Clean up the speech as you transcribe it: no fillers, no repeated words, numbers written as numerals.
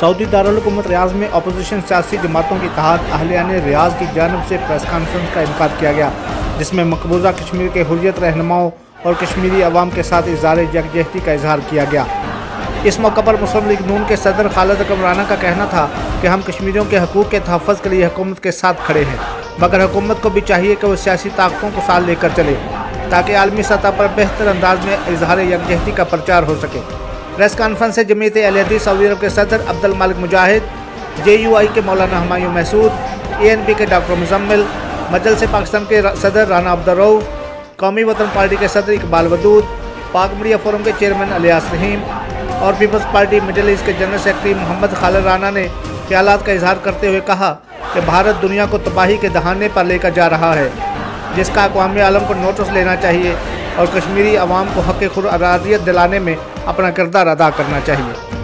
Saudi दारुल-हुकूमत रियाज में opposition सियासी जमातों की इत्तेहाद अहलियाने रियाज की जानिब से प्रेस कॉन्फ्रेंस का इनकाद किया गया, जिसमें मकबूजा कश्मीर के हुर्रियत रहनुमाओं और कश्मीरी अवाम के साथ इज़हार यकजहती का इजहार किया गया। इस मौके पर मुस्लिम लीग नून के सदर खालिद अकरम राना का कहना था कि हम कश्मीरियों के हकूक़ के तहफ़्फ़ुज़ के लिए हुकूमत के साथ खड़े हैं, मगर हुकूमत को भी चाहिए कि वो सियासी ताकतों को साथ लेकर चले ताकि आलमी सतह पर बेहतर अंदाज में इज़हार यकजहती का प्रचार हो सके। प्रेस कॉन्फ्रेंस से जमीयत अहले हदीस सऊदी अरब के सदर अब्दुल मालिक मुजाहिद, JUI के मौलाना हुमायूं महसूद, ANP के डॉक्टर मुजम्मिल, मजलिस पाकिस्तान के सदर राना अब्दुल रऊफ, कौमी वतन पार्टी के सदर इकबाल वदूद, पाक मीडिया फोरम के चेयरमैन अलियास रहीम और पीपल्स पार्टी मिडिल ईस्ट के जनरल सेक्रेटरी मोहम्मद खालिद राना ने ख्यालात का इजहार करते हुए कहा कि भारत दुनिया को तबाही के दहाने पर लेकर जा रहा है, जिसका अक़वाम आलम को नोटिस लेना चाहिए और कश्मीरी अवाम को हक़ खुद अरादियत दिलाने में अपना किरदार अदा करना चाहिए।